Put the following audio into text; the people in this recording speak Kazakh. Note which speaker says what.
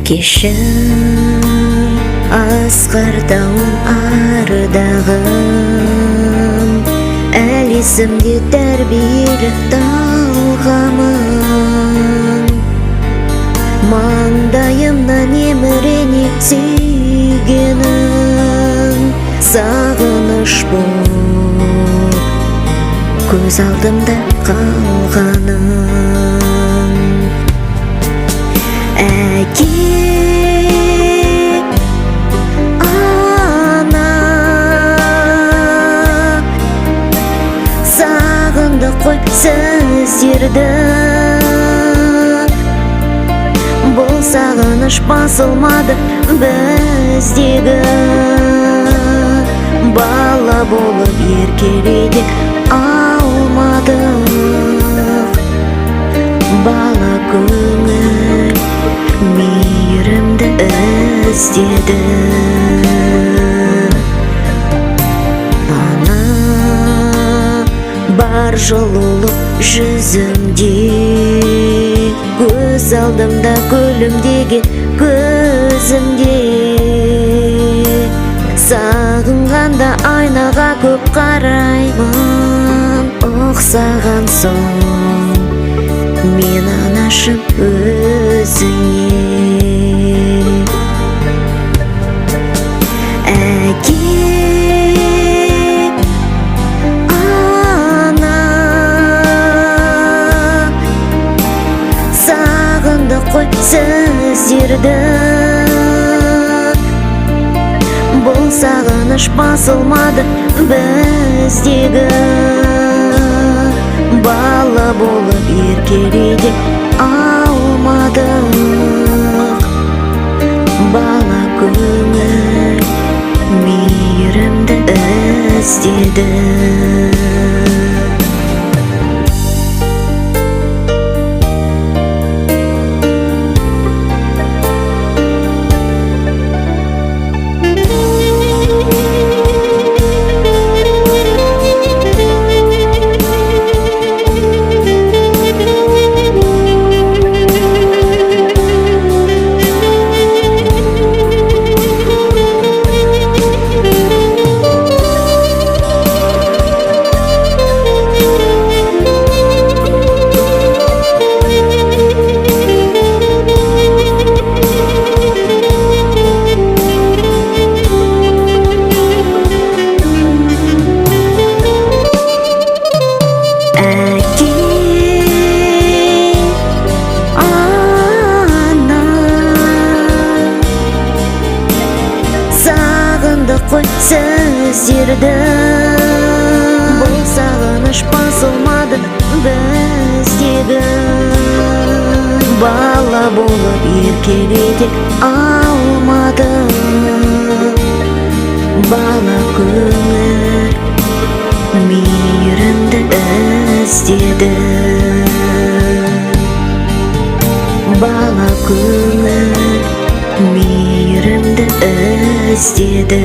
Speaker 1: Кешір асқардан ардағым, әл есімде тәрбиелі талғамым. Маңдайымнан емірене сүйгенім, сағыныш болып көз алдымда қалғаным. Әке, ана, сағынды қой сіздерді. Бұл сағыныш басылмады біздегі. Бала болып еркелете алмадық. Бала көңіл мейірімді іздеді. Ана бар жылулық жүзімде, көз алдымда күлімдеген көзімде. Сағынғанда айнаға көп қараймын, ұқсаған соң мен анашым өзіңе. Әке, ана, сағынды қой сіздерді. Бұл сағыныш басылмады біздегі. Бала болып еркелете алмадық. Бала көңіл мейірімді іздеді. Қой сіздерді. Бұл сағыныш басылмады біздегі. Бала болып еркелете алмадық. Бала көңіл мейірімді іздеді. Бала көңіл мейірімді іздеді.